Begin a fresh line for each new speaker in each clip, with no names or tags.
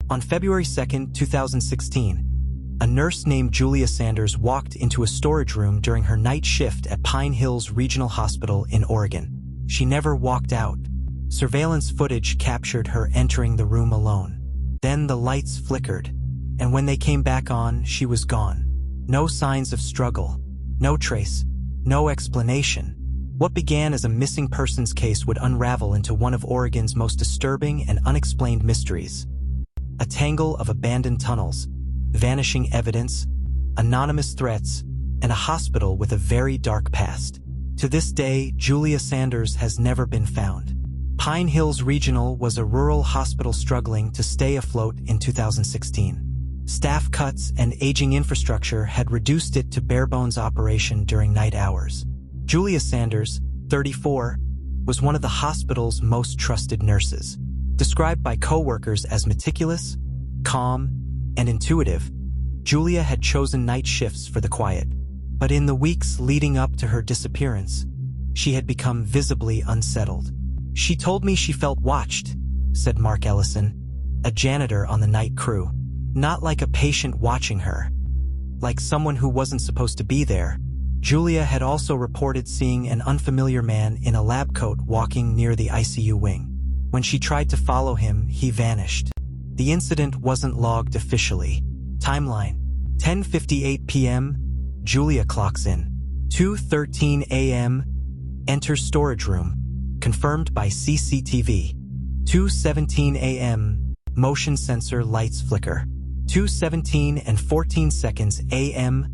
On February 2, 2016, a nurse named Julia Sanders walked into a storage room during her night shift at Pine Hills Regional Hospital in Oregon. She never walked out. Surveillance footage captured her entering the room alone. Then the lights flickered, and when they came back on, she was gone. No signs of struggle, no trace, no explanation. What began as a missing persons case would unravel into one of Oregon's most disturbing and unexplained mysteries. A tangle of abandoned tunnels, vanishing evidence, anonymous threats, and a hospital with a very dark past. To this day, Julia Sanders has never been found. Pine Hills Regional was a rural hospital struggling to stay afloat in 2016. Staff cuts and aging infrastructure had reduced it to bare-bones operation during night hours. Julia Sanders, 34, was one of the hospital's most trusted nurses. Described by co-workers as meticulous, calm, and intuitive, Julia had chosen night shifts for the quiet. But in the weeks leading up to her disappearance, she had become visibly unsettled. "She told me she felt watched," said Mark Ellison, a janitor on the night crew. "Not like a patient watching her. Like someone who wasn't supposed to be there." Julia had also reported seeing an unfamiliar man in a lab coat walking near the ICU wing. When she tried to follow him, he vanished. The incident wasn't logged officially. Timeline: 10:58 p.m., Julia clocks in. 2:13 a.m., enters storage room, confirmed by CCTV. 2:17 a.m., motion sensor lights flicker. 2:17 and 14 seconds a.m.,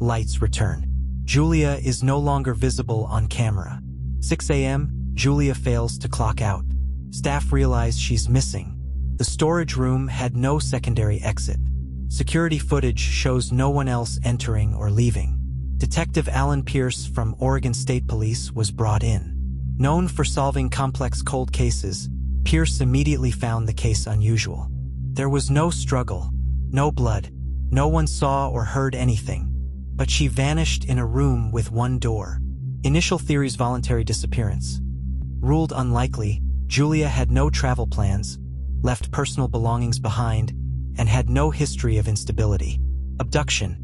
lights return. Julia is no longer visible on camera. 6 a.m., Julia fails to clock out. Staff realize she's missing. The storage room had no secondary exit. Security footage shows no one else entering or leaving. Detective Alan Pierce from Oregon State Police was brought in. Known for solving complex cold cases, Pierce immediately found the case unusual. There was no struggle, no blood, no one saw or heard anything. But she vanished in a room with one door. Initial theories: voluntary disappearance. Ruled unlikely, Julia had no travel plans, left personal belongings behind, and had no history of instability. Abduction.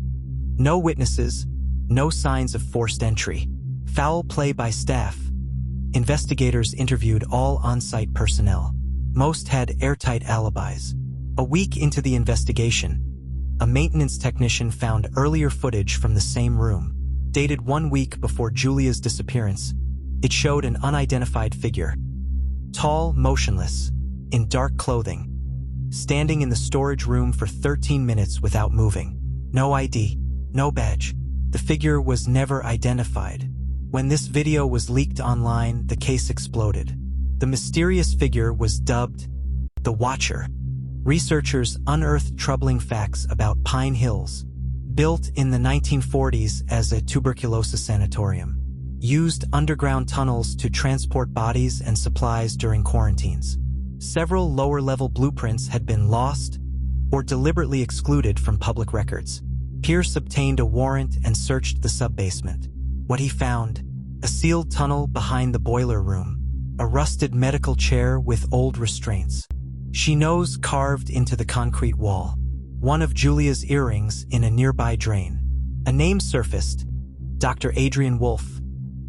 No witnesses, no signs of forced entry. Foul play by staff. Investigators interviewed all on-site personnel. Most had airtight alibis. A week into the investigation, a maintenance technician found earlier footage from the same room. Dated 1 week before Julia's disappearance, it showed an unidentified figure. Tall, motionless, in dark clothing, standing in the storage room for 13 minutes without moving. No ID, no badge. The figure was never identified. When this video was leaked online, the case exploded. The mysterious figure was dubbed the Watcher. Researchers unearthed troubling facts about Pine Hills, built in the 1940s as a tuberculosis sanatorium, used underground tunnels to transport bodies and supplies during quarantines. Several lower-level blueprints had been lost or deliberately excluded from public records. Pierce obtained a warrant and searched the sub-basement. What he found: a sealed tunnel behind the boiler room, a rusted medical chair with old restraints, She-Knows carved into the concrete wall, one of Julia's earrings in a nearby drain. A name surfaced: Dr. Adrian Wolfe,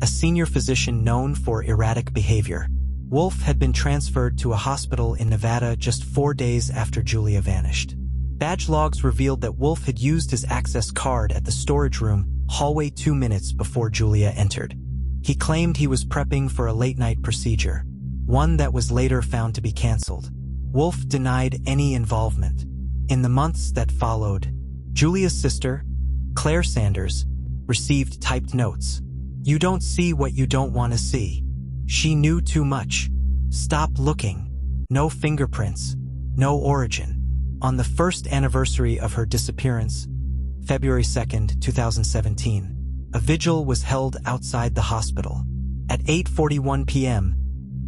a senior physician known for erratic behavior. Wolfe had been transferred to a hospital in Nevada just 4 days after Julia vanished. Badge logs revealed that Wolfe had used his access card at the storage room hallway 2 minutes before Julia entered. He claimed he was prepping for a late-night procedure, one that was later found to be canceled. Wolfe denied any involvement. In the months that followed, Julia's sister, Claire Sanders, received typed notes. "You don't see what you don't want to see. She knew too much. Stop looking. No fingerprints. No origin." On the first anniversary of her disappearance, February 2, 2017, a vigil was held outside the hospital. At 8:41 p.m.,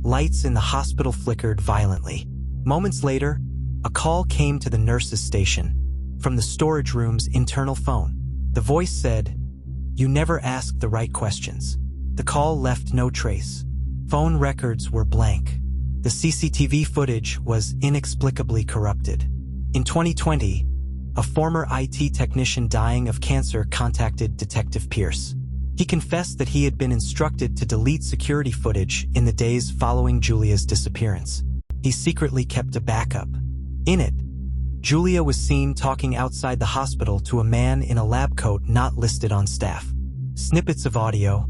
lights in the hospital flickered violently. Moments later, a call came to the nurse's station from the storage room's internal phone. The voice said, "You never asked the right questions." The call left no trace. Phone records were blank. The CCTV footage was inexplicably corrupted. In 2020, a former IT technician dying of cancer contacted Detective Pierce. He confessed that he had been instructed to delete security footage in the days following Julia's disappearance. He secretly kept a backup. In it, Julia was seen talking outside the hospital to a man in a lab coat not listed on staff. Snippets of audio.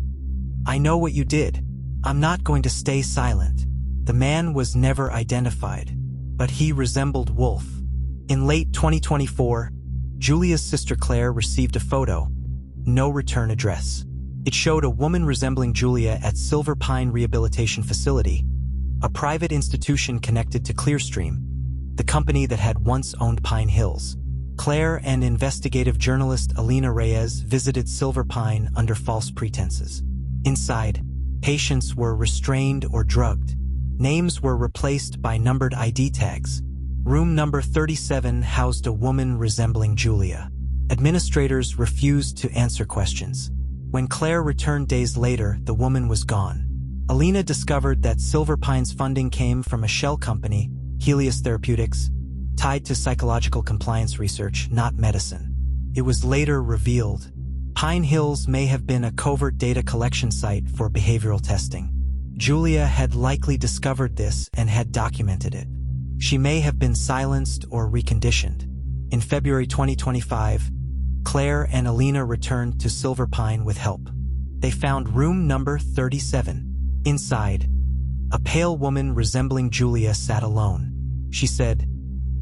"I know what you did. I'm not going to stay silent." The man was never identified, but he resembled Wolf. In late 2024, Julia's sister Claire received a photo, no return address. It showed a woman resembling Julia at Silver Pine Rehabilitation Facility, a private institution connected to Clearstream, the company that had once owned Pine Hills. Claire and investigative journalist Alina Reyes visited Silver Pine under false pretenses. Inside, patients were restrained or drugged. Names were replaced by numbered ID tags. Room number 37 housed a woman resembling Julia. Administrators refused to answer questions. When Claire returned days later, the woman was gone. Alina discovered that Silver Pine's funding came from a shell company, Helios Therapeutics, tied to psychological compliance research, not medicine. It was later revealed Pine Hills may have been a covert data collection site for behavioral testing. Julia had likely discovered this and had documented it. She may have been silenced or reconditioned. In February 2025, Claire and Alina returned to Silver Pine with help. They found room number 37. Inside, a pale woman resembling Julia sat alone. She said,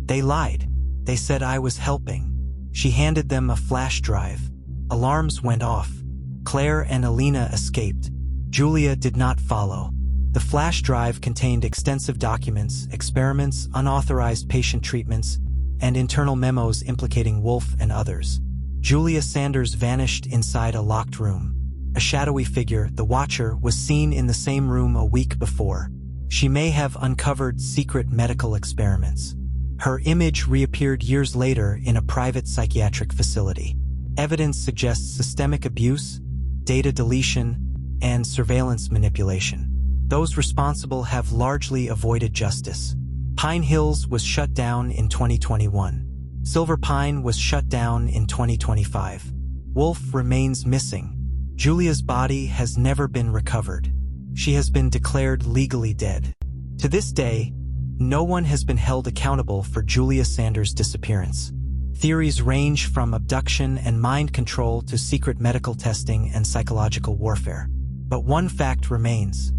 "They lied. They said I was helping." She handed them a flash drive. Alarms went off. Claire and Alina escaped. Julia did not follow. The flash drive contained extensive documents, experiments, unauthorized patient treatments, and internal memos implicating Wolf and others. Julia Sanders vanished inside a locked room. A shadowy figure, the Watcher, was seen in the same room a week before. She may have uncovered secret medical experiments. Her image reappeared years later in a private psychiatric facility. Evidence suggests systemic abuse, data deletion, and surveillance manipulation. Those responsible have largely avoided justice. Pine Hills was shut down in 2021. Silver Pine was shut down in 2025. Wolf remains missing. Julia's body has never been recovered. She has been declared legally dead. To this day, no one has been held accountable for Julia Sanders' disappearance. Theories range from abduction and mind control to secret medical testing and psychological warfare. But one fact remains.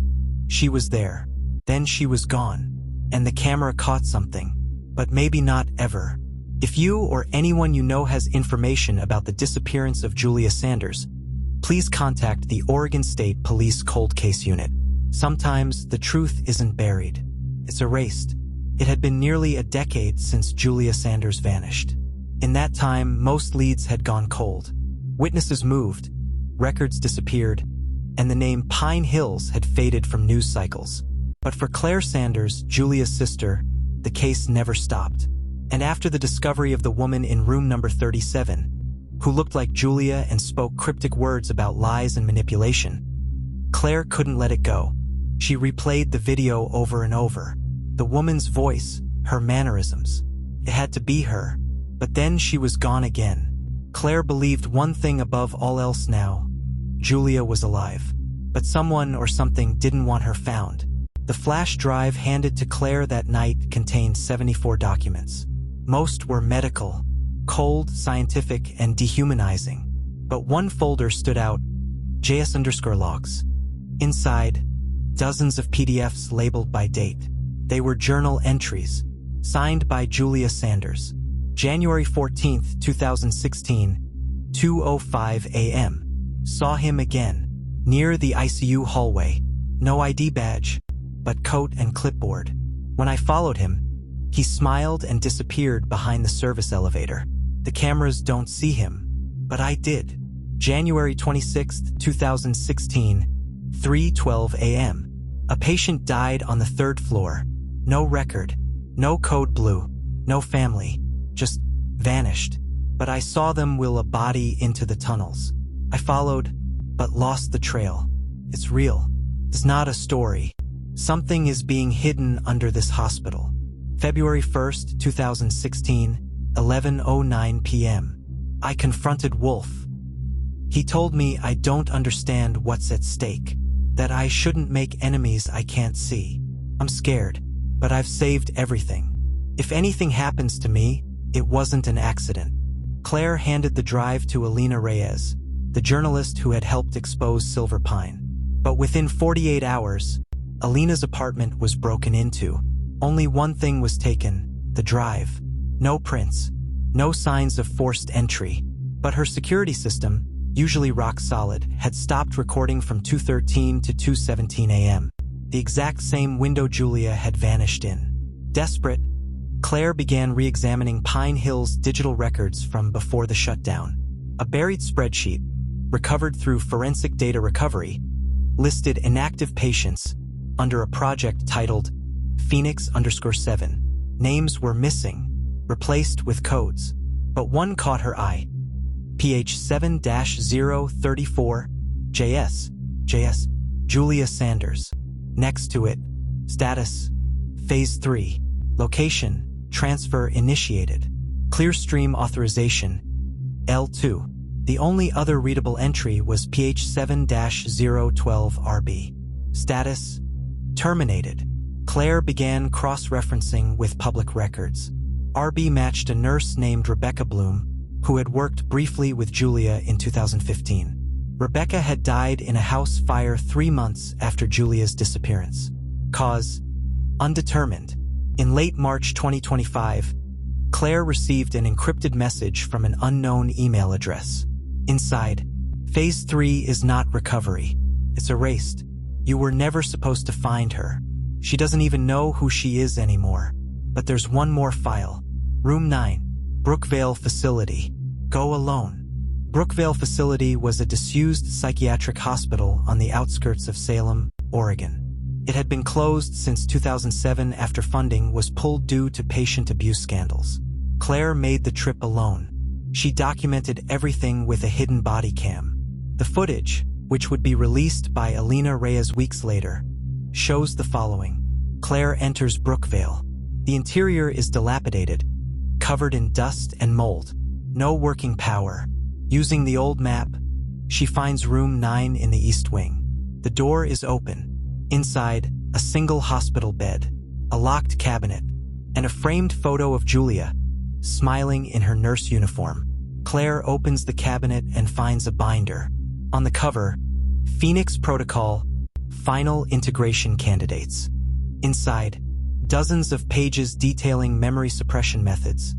She was there. Then she was gone. And the camera caught something. But maybe not ever. If you or anyone you know has information about the disappearance of Julia Sanders, please contact the Oregon State Police Cold Case Unit. Sometimes the truth isn't buried. It's erased. It had been nearly a decade since Julia Sanders vanished. In that time, most leads had gone cold. Witnesses moved, records disappeared, and the name Pine Hills had faded from news cycles. But for Claire Sanders, Julia's sister, the case never stopped. And after the discovery of the woman in room number 37, who looked like Julia and spoke cryptic words about lies and manipulation, Claire couldn't let it go. She replayed the video over and over. The woman's voice, her mannerisms. It had to be her. But then she was gone again. Claire believed one thing above all else now. Julia was alive. But someone or something didn't want her found. The flash drive handed to Claire that night contained 74 documents. Most were medical, cold, scientific, and dehumanizing. But one folder stood out, JS_logs. Inside, dozens of PDFs labeled by date. They were journal entries, signed by Julia Sanders. January 14, 2016, 2:05 a.m. Saw him again, near the ICU hallway. No ID badge, but coat and clipboard. When I followed him, he smiled and disappeared behind the service elevator. The cameras don't see him, but I did. January 26, 2016, 3:12 a.m. A patient died on the 3rd floor. No record, no code blue, no family, just vanished. But I saw them wheel a body into the tunnels. I followed, but lost the trail. It's real. It's not a story. Something is being hidden under this hospital. February 1st, 2016, 11:09 p.m. I confronted Wolf. He told me I don't understand what's at stake, that I shouldn't make enemies I can't see. I'm scared, but I've saved everything. If anything happens to me, it wasn't an accident. Claire handed the drive to Alina Reyes, the journalist who had helped expose Silver Pine. But within 48 hours, Alina's apartment was broken into. Only one thing was taken, the drive. No prints, no signs of forced entry. But her security system, usually rock solid, had stopped recording from 2:13 to 2:17 a.m. The exact same window Julia had vanished in. Desperate, Claire began re-examining Pine Hill's digital records from before the shutdown. A buried spreadsheet, recovered through forensic data recovery, listed inactive patients under a project titled Phoenix_7. Names were missing, replaced with codes, but one caught her eye. PH7-034, JS, Julia Sanders. Next to it, status, Phase 3, location, transfer initiated, Clearstream authorization, L2. The only other readable entry was PH7-012RB. Status, terminated. Claire began cross-referencing with public records. RB matched a nurse named Rebecca Bloom, who had worked briefly with Julia in 2015. Rebecca had died in a house fire 3 months after Julia's disappearance. Cause, undetermined. In late March 2025, Claire received an encrypted message from an unknown email address. Inside, Phase 3 is not recovery. It's erased. You were never supposed to find her. She doesn't even know who she is anymore. But there's one more file. Room 9, Brookvale Facility. Go alone. Brookvale Facility was a disused psychiatric hospital on the outskirts of Salem, Oregon. It had been closed since 2007 after funding was pulled due to patient abuse scandals. Claire made the trip alone. She documented everything with a hidden body cam. The footage, which would be released by Alina Reyes weeks later, shows the following. Claire enters Brookvale. The interior is dilapidated, covered in dust and mold. No working power. Using the old map, she finds room 9 in the east wing. The door is open. Inside, a single hospital bed, a locked cabinet, and a framed photo of Julia, smiling in her nurse uniform. Claire opens the cabinet and finds a binder. On the cover, Phoenix Protocol, Final Integration Candidates. Inside, dozens of pages detailing memory suppression methods,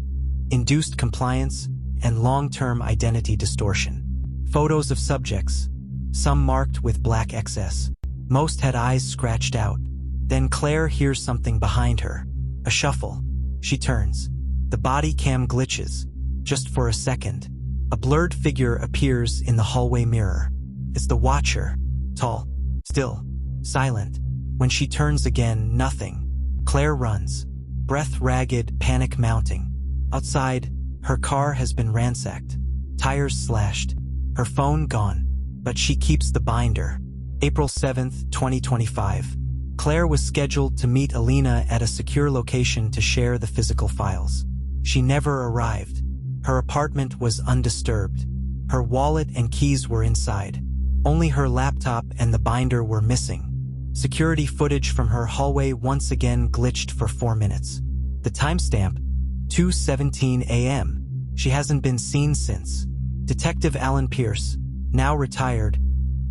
induced compliance, and long-term identity distortion. Photos of subjects, some marked with black excess. Most had eyes scratched out. Then Claire hears something behind her. A shuffle. She turns. The body cam glitches. Just for a second. A blurred figure appears in the hallway mirror. It's the Watcher. Tall, still, silent. When she turns again, nothing. Claire runs. Breath ragged, panic mounting. Outside, her car has been ransacked. Tires slashed. Her phone gone. But she keeps the binder. April 7th, 2025. Claire was scheduled to meet Alina at a secure location to share the physical files. She never arrived. Her apartment was undisturbed. Her wallet and keys were inside. Only her laptop and the binder were missing. Security footage from her hallway once again glitched for 4 minutes. The timestamp, 2:17 a.m. She hasn't been seen since. Detective Alan Pierce, now retired,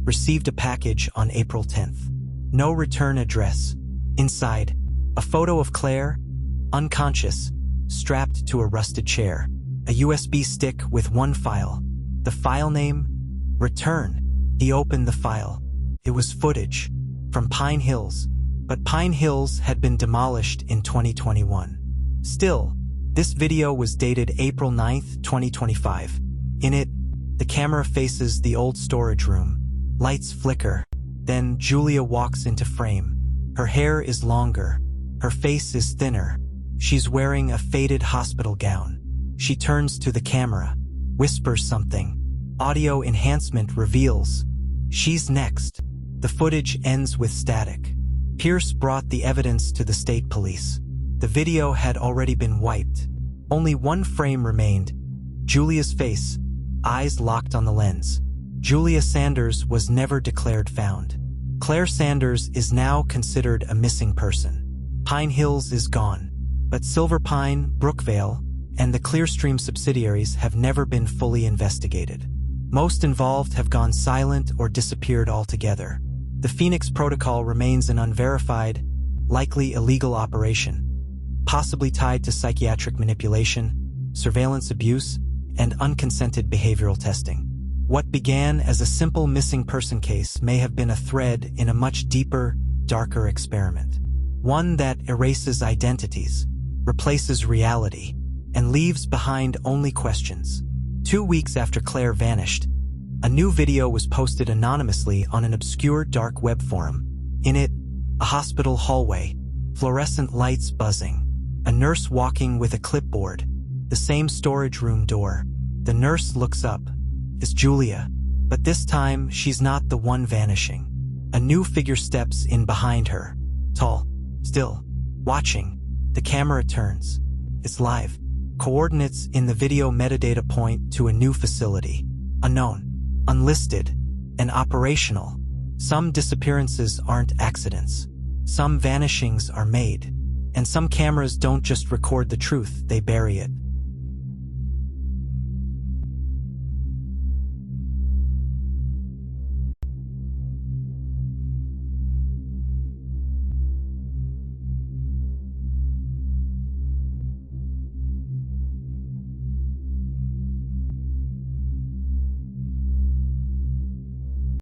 received a package on April 10th. No return address. Inside, a photo of Claire, unconscious, strapped to a rusted chair. A USB stick with one file. The file name? Return. He opened the file. It was footage from Pine Hills, but Pine Hills had been demolished in 2021. Still, this video was dated April 9th, 2025. In it, the camera faces the old storage room. Lights flicker. Then Julia walks into frame. Her hair is longer. Her face is thinner. She's wearing a faded hospital gown. She turns to the camera, whispers something. Audio enhancement reveals. She's next. The footage ends with static. Pierce brought the evidence to the state police. The video had already been wiped. Only one frame remained, Julia's face, eyes locked on the lens. Julia Sanders was never declared found. Claire Sanders is now considered a missing person. Pine Hills is gone, but Silver Pine, Brookvale, and the Clearstream subsidiaries have never been fully investigated. Most involved have gone silent or disappeared altogether. The Phoenix Protocol remains an unverified, likely illegal operation, possibly tied to psychiatric manipulation, surveillance abuse, and unconsented behavioral testing. What began as a simple missing person case may have been a thread in a much deeper, darker experiment. One that erases identities, replaces reality, and leaves behind only questions. 2 weeks after Claire vanished, a new video was posted anonymously on an obscure dark web forum. In it, a hospital hallway, fluorescent lights buzzing, a nurse walking with a clipboard, the same storage room door. The nurse looks up. It's Julia, but this time she's not the one vanishing. A new figure steps in behind her, tall, still, watching. The camera turns. It's live. Coordinates in the video metadata point to a new facility. Unknown, unlisted, and operational. Some disappearances aren't accidents. Some vanishings are made. And some cameras don't just record the truth, they bury it.